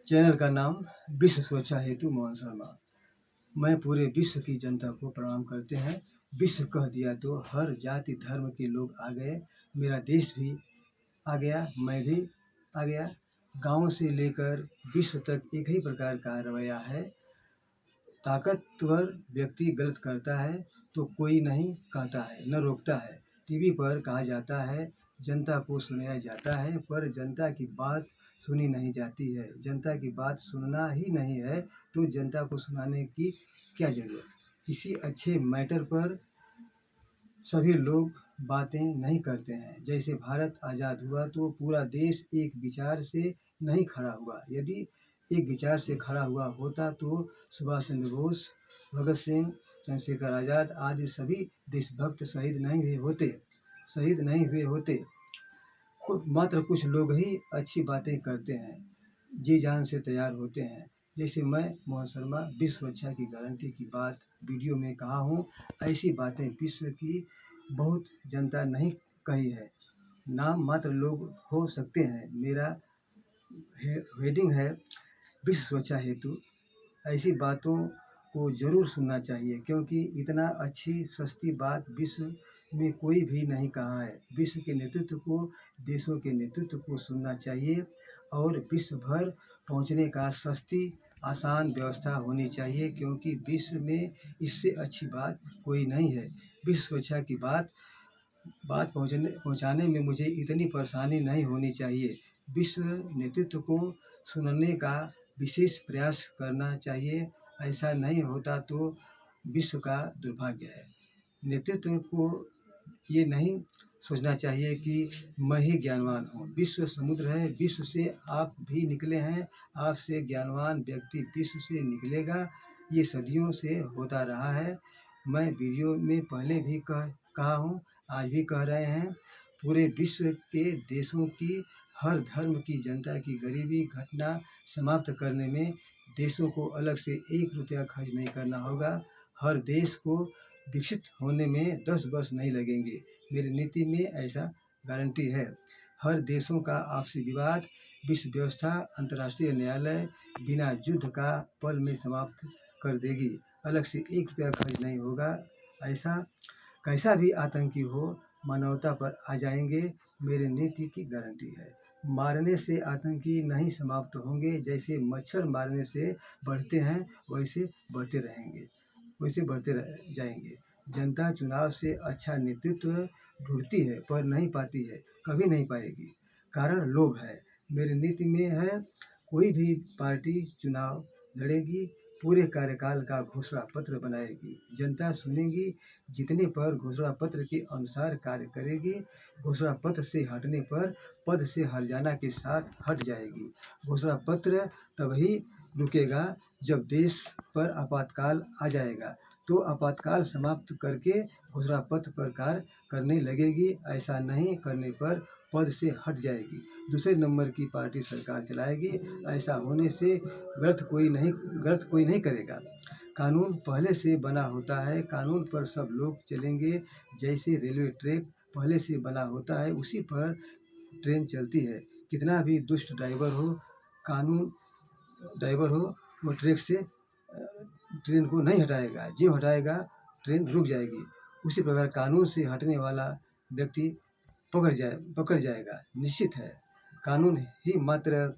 Channel का नाम विश्व सुरक्षा हेतु मोहन शर्मा। मैं पूरे विश्व की जनता को प्रणाम करते हैं। विश्व कह दिया तो हर जाति धर्म के लोग आ गए। मेरा देश भी आ गया, मैं भी आ गया। गांव से लेकर विश्व तक एक ही प्रकार का रवैया है। ताकतवर व्यक्ति गलत करता है तो कोई नहीं कहता है, न रोकता है। टीवी पर कहा जाता है जनता को सुनाया जाता है, पर जनता की बात सुनी नहीं जाती है। जनता की बात सुनना ही नहीं है तो जनता को सुनाने की क्या जरूरत। किसी अच्छे मैटर पर सभी लोग बातें नहीं करते हैं। जैसे भारत आज़ाद हुआ तो पूरा देश एक विचार से नहीं खड़ा हुआ। यदि एक विचार से खड़ा हुआ होता तो सुभाष चंद्र बोस, भगत सिंह, चंद्रशेखर आज़ाद आदि सभी देशभक्त शहीद नहीं हुए होते। मात्र कुछ लोग ही अच्छी बातें करते हैं, जी जान से तैयार होते हैं। जैसे मैं मोहन शर्मा विश्व सुरक्षा की गारंटी की बात वीडियो में कहा हूँ, ऐसी बातें विश्व की बहुत जनता नहीं कही है। नाम मात्र लोग हो सकते हैं। मेरा हेडिंग है विश्व सुरक्षा हेतु। ऐसी बातों को जरूर सुनना चाहिए, क्योंकि इतना अच्छी सस्ती बात विश्व में कोई भी नहीं कहा है। विश्व के नेतृत्व को, देशों के नेतृत्व को सुनना चाहिए और विश्व भर पहुंचने का सस्ती आसान व्यवस्था होनी चाहिए, क्योंकि विश्व में इससे अच्छी बात कोई नहीं है। विश्व सुरक्षा की बात पहुंचाने में मुझे इतनी परेशानी नहीं होनी चाहिए। विश्व नेतृत्व को सुनने का विशेष प्रयास करना चाहिए। ऐसा नहीं होता तो विश्व का दुर्भाग्य है। नेतृत्व को ये नहीं सोचना चाहिए कि मैं ही ज्ञानवान हूँ। विश्व समुद्र है, विश्व से आप भी निकले हैं। आपसे ज्ञानवान व्यक्ति विश्व से निकलेगा। ये सदियों से होता रहा है। मैं वीडियो में पहले भी कहा हूँ, आज भी कह रहे हैं। पूरे विश्व के देशों की, हर धर्म की जनता की गरीबी घटना समाप्त करने में देशों को अलग से 1 रुपया खर्च नहीं करना होगा। हर देश को विकसित होने में 10 वर्ष नहीं लगेंगे। मेरी नीति में ऐसा गारंटी है। हर देशों का आपसी विवाद, विश्व व्यवस्था, अंतर्राष्ट्रीय न्यायालय बिना युद्ध का पल में समाप्त कर देगी। अलग से 1 रुपया खर्च नहीं होगा। ऐसा कैसा भी आतंकी हो, मानवता पर आ जाएंगे। मेरी नीति की गारंटी है। मारने से आतंकी नहीं समाप्त होंगे। जैसे मच्छर मारने से बढ़ते हैं वैसे बढ़ते जाएंगे। जनता चुनाव से अच्छा नेतृत्व ढूंढती है पर नहीं पाती है, कभी नहीं पाएगी। कारण लोभ है। मेरी नीति में है, कोई भी पार्टी चुनाव लड़ेगी, पूरे कार्यकाल का घोषणा पत्र बनाएगी। जनता सुनेगी, जीतने पर घोषणा पत्र के अनुसार कार्य करेगी। घोषणा पत्र से हटने पर पद से हर्जाना के साथ हट जाएगी। घोषणा पत्र तभी रुकेगा जब देश पर आपातकाल आ जाएगा, तो आपातकाल समाप्त करके घोषणा पत्र पर कार्य करने लगेगी। ऐसा नहीं करने पर पद से हट जाएगी, दूसरे नंबर की पार्टी सरकार चलाएगी। ऐसा होने से गलत कोई नहीं करेगा। कानून पहले से बना होता है, कानून पर सब लोग चलेंगे। जैसे रेलवे ट्रैक पहले से बना होता है, उसी पर ट्रेन चलती है। कितना भी दुष्ट ड्राइवर हो, वो ट्रैक से ट्रेन को नहीं हटाएगा। जो हटाएगा ट्रेन रुक जाएगी। उसी प्रकार कानून से हटने वाला व्यक्ति पकड़ जाएगा। निश्चित है, कानून ही मात्र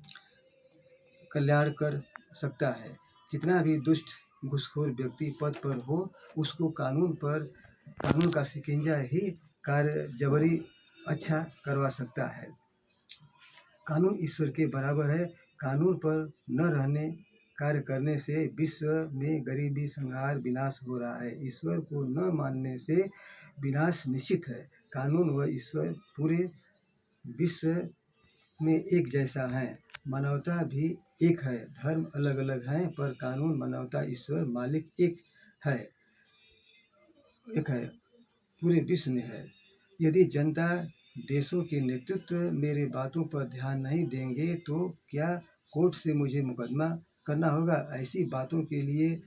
कल्याण कर सकता है। कितना भी दुष्ट घूसखोर व्यक्ति पद पर हो, उसको कानून का शिकंजा ही कार्य जबरी अच्छा करवा सकता है। कानून ईश्वर के बराबर है। कानून पर न रहने कार्य करने से विश्व में गरीबी, संहार, विनाश हो रहा है। ईश्वर को न मानने से विनाश निश्चित है। कानून व ईश्वर पूरे विश्व में एक जैसा है। मानवता भी एक है। धर्म अलग अलग हैं, पर कानून, मानवता, ईश्वर, मालिक एक है, पूरे विश्व में है। यदि जनता, देशों के नेतृत्व मेरे बातों पर ध्यान नहीं देंगे तो क्या कोर्ट से मुझे मुकदमा करना होगा? ऐसी बातों के लिए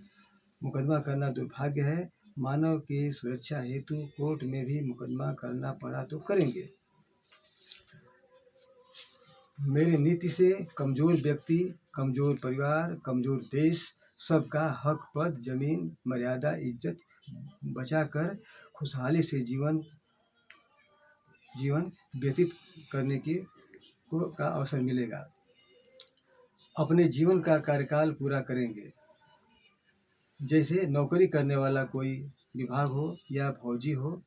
मुकदमा करना दुर्भाग्य है। मानव के सुरक्षा हेतु कोर्ट में भी मुकदमा करना पड़ा तो करेंगे। मेरी नीति से कमज़ोर व्यक्ति, कमज़ोर परिवार, कमज़ोर देश सबका हक, पद, जमीन, मर्यादा, इज्जत बचाकर खुशहाली से जीवन व्यतीत करने का अवसर मिलेगा। अपने जीवन का कार्यकाल पूरा करेंगे। जैसे नौकरी करने वाला कोई विभाग हो या फौजी हो,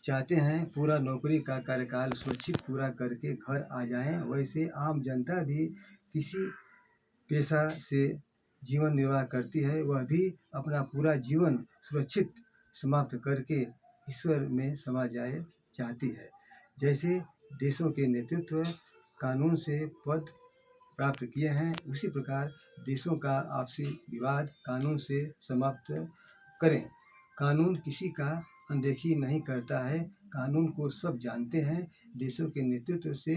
चाहते हैं पूरा नौकरी का कार्यकाल सुरक्षित पूरा करके घर आ जाएं, वैसे आम जनता भी किसी पेशा से जीवन निर्वाह करती है, वह भी अपना पूरा जीवन सुरक्षित समाप्त करके ईश्वर में समा जाए चाहती है। जैसे देशों के नेतृत्व कानून से पद प्राप्त किए हैं, उसी प्रकार देशों का आपसी विवाद कानून से समाप्त करें। कानून किसी का अनदेखी नहीं करता है, कानून को सब जानते हैं। देशों के नेतृत्व से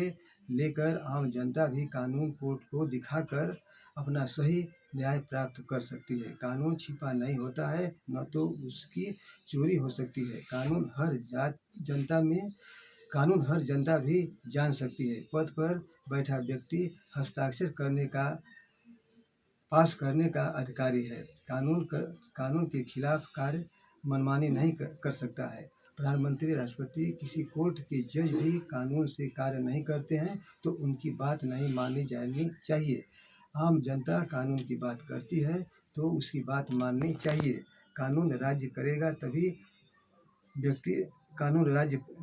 लेकर आम जनता भी कानून कोर्ट को दिखाकर अपना सही न्याय प्राप्त कर सकती है। कानून छिपा नहीं होता है, न तो उसकी चोरी हो सकती है। कानून हर जनता भी जान सकती है। पद पर बैठा व्यक्ति हस्ताक्षर पास करने का अधिकारी है। कानून के खिलाफ कार्य मनमानी नहीं कर सकता है। प्रधानमंत्री, राष्ट्रपति, किसी कोर्ट के जज भी कानून से कार्य नहीं करते हैं तो उनकी बात नहीं मानी जानी चाहिए। आम जनता कानून की बात करती है तो उसकी बात माननी चाहिए। कानून राज्य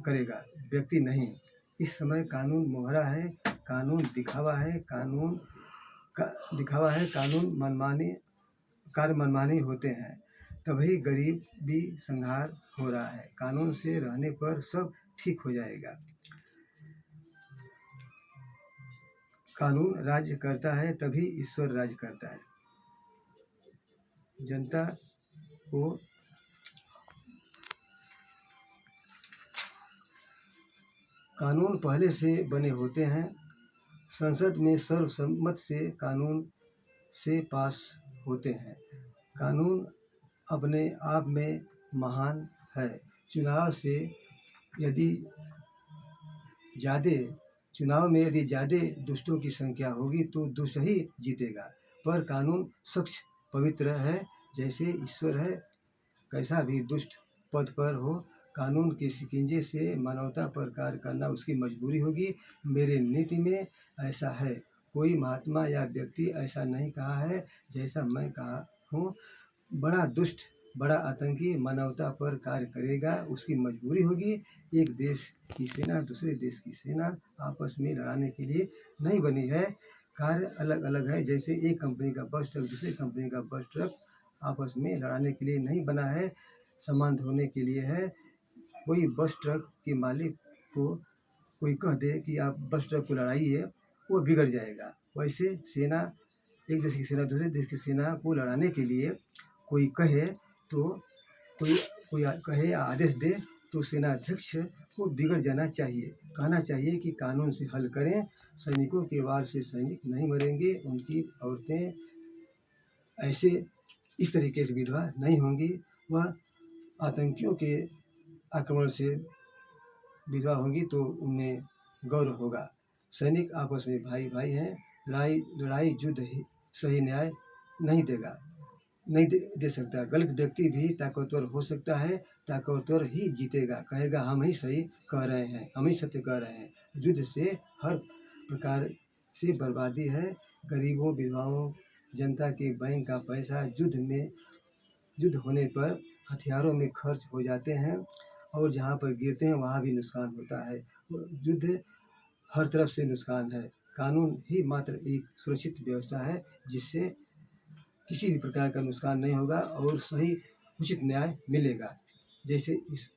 करेगा, व्यक्ति नहीं। इस समय कानून मोहरा है, कानून दिखावा है, कार्य मनमानी होते हैं, तभी गरीबी संहार हो रहा है। कानून से रहने पर सब ठीक हो जाएगा। कानून राज्य करता है तभी ईश्वर राज्य करता है। जनता को कानून पहले से बने होते हैं। संसद में सर्वसम्मत से कानून से पास होते हैं। कानून अपने आप में महान है। चुनाव में यदि ज़्यादा दुष्टों की संख्या होगी तो दुष्ट ही जीतेगा, पर कानून स्वच्छ पवित्र है, जैसे ईश्वर है। कैसा भी दुष्ट पद पर हो, कानून के शिकंजे से मानवता पर कार्य करना उसकी मजबूरी होगी। मेरे नीति में ऐसा है। कोई महात्मा या व्यक्ति ऐसा नहीं कहा है जैसा मैं कहा हूँ। बड़ा दुष्ट, बड़ा आतंकी मानवता पर कार्य करेगा, उसकी मजबूरी होगी। एक देश की सेना दूसरे देश की सेना आपस में लड़ाने के लिए नहीं बनी है। कार्य अलग अलग है। जैसे एक कंपनी का बस ट्रक दूसरी कंपनी का बस ट्रक आपस में लड़ाने के लिए नहीं बना है, सामान ढोने के लिए है। कोई बस ट्रक के मालिक को कोई कह दे कि आप बस ट्रक को लड़ाइए, वो बिगड़ जाएगा। वैसे सेना, एक देश की सेना दूसरे देश की सेना को लड़ाने के लिए कोई कहे या आदेश दे तो सेनाध्यक्ष को बिगड़ जाना चाहिए। कहना चाहिए कि कानून से हल करें। सैनिकों के वार से सैनिक नहीं मरेंगे, उनकी औरतें इस तरीके से विधवा नहीं होंगी, वह आतंकियों के आक्रमण से विधवा होंगी तो उन्हें गौरव होगा। सैनिक आपस में भाई भाई हैं। लड़ाई युद्ध ही सही न्याय नहीं दे सकता। गलत व्यक्ति भी ताकतवर हो सकता है, ताकतवर ही जीतेगा। कहेगा हम ही सही कह रहे हैं, हम ही सत्य कह रहे हैं। युद्ध से हर प्रकार से बर्बादी है। गरीबों, विधवाओं, जनता के बैंक का पैसा युद्ध होने पर हथियारों में खर्च हो जाते हैं और जहाँ पर गिरते हैं वहाँ भी नुकसान होता है। युद्ध हर तरफ से नुकसान है। कानून ही मात्र एक सुरक्षित व्यवस्था है जिससे किसी भी प्रकार का नुकसान नहीं होगा और सही उचित न्याय मिलेगा। जैसे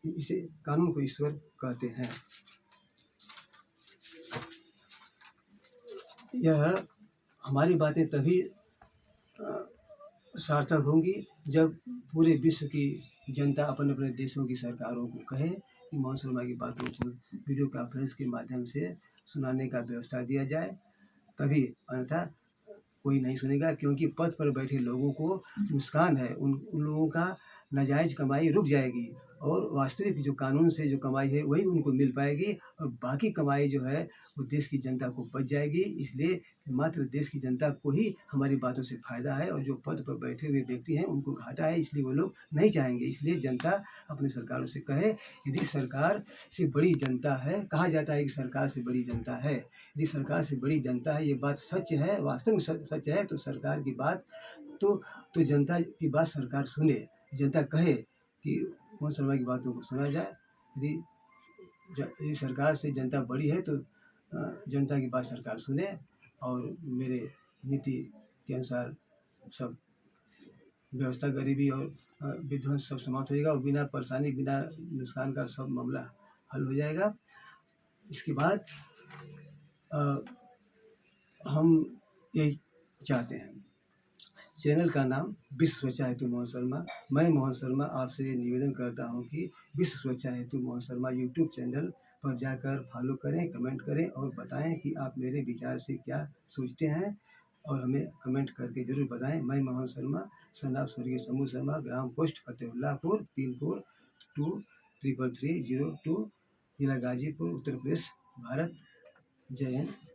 इसे कानून को ईश्वर कहते हैं। यह हमारी बातें तभी सार्थक होंगी जब पूरे विश्व की जनता अपने अपने देशों की सरकारों को कहे कि मोहन शर्मा की बातों को वीडियो कॉन्फ्रेंस के माध्यम से सुनाने का व्यवस्था दिया जाए, तभी, अन्यथा कोई नहीं सुनेगा। क्योंकि पद पर बैठे लोगों को नुकसान है। उन लोगों का नाजायज़ कमाई रुक जाएगी और वास्तविक जो कानून से जो कमाई है वही उनको मिल पाएगी और बाकी कमाई जो है वो देश की जनता को बच जाएगी। इसलिए मात्र देश की जनता को ही हमारी बातों से फ़ायदा है और जो पद पर बैठे हुए व्यक्ति हैं उनको घाटा है, इसलिए वो लोग नहीं चाहेंगे। इसलिए जनता अपनी सरकारों से कहे, यदि सरकार से बड़ी जनता है, कहा जाता है कि सरकार से बड़ी जनता है, यदि सरकार से बड़ी जनता है, ये बात सच है, वास्तव में सच है, तो सरकार की बात तो जनता की बात सरकार सुने। जनता कहे कि मोहन शर्मा की बातों को सुना जाए। यदि सरकार से जनता बड़ी है तो जनता की बात सरकार सुने और मेरे नीति के अनुसार सब व्यवस्था, गरीबी और विध्वंस सब समाप्त हो जाएगा और बिना परेशानी, बिना नुकसान का सब मामला हल हो जाएगा। इसके बाद हम यही चाहते हैं। चैनल का नाम विश्व सुरक्षा हेतु मोहन शर्मा। मैं मोहन शर्मा आपसे निवेदन करता हूं कि विश्व सुरक्षा हेतु मोहन शर्मा यूट्यूब चैनल पर जाकर फॉलो करें, कमेंट करें और बताएं कि आप मेरे विचार से क्या सोचते हैं और हमें कमेंट करके ज़रूर बताएं। मैं मोहन शर्मा, सन ऑफ स्वर्गीय शंभू शर्मा, ग्राम पोस्ट फतेहुल्लापुर, पिन कोड 233302, जिला गाजीपुर, उत्तर प्रदेश, भारत। जय हिंद।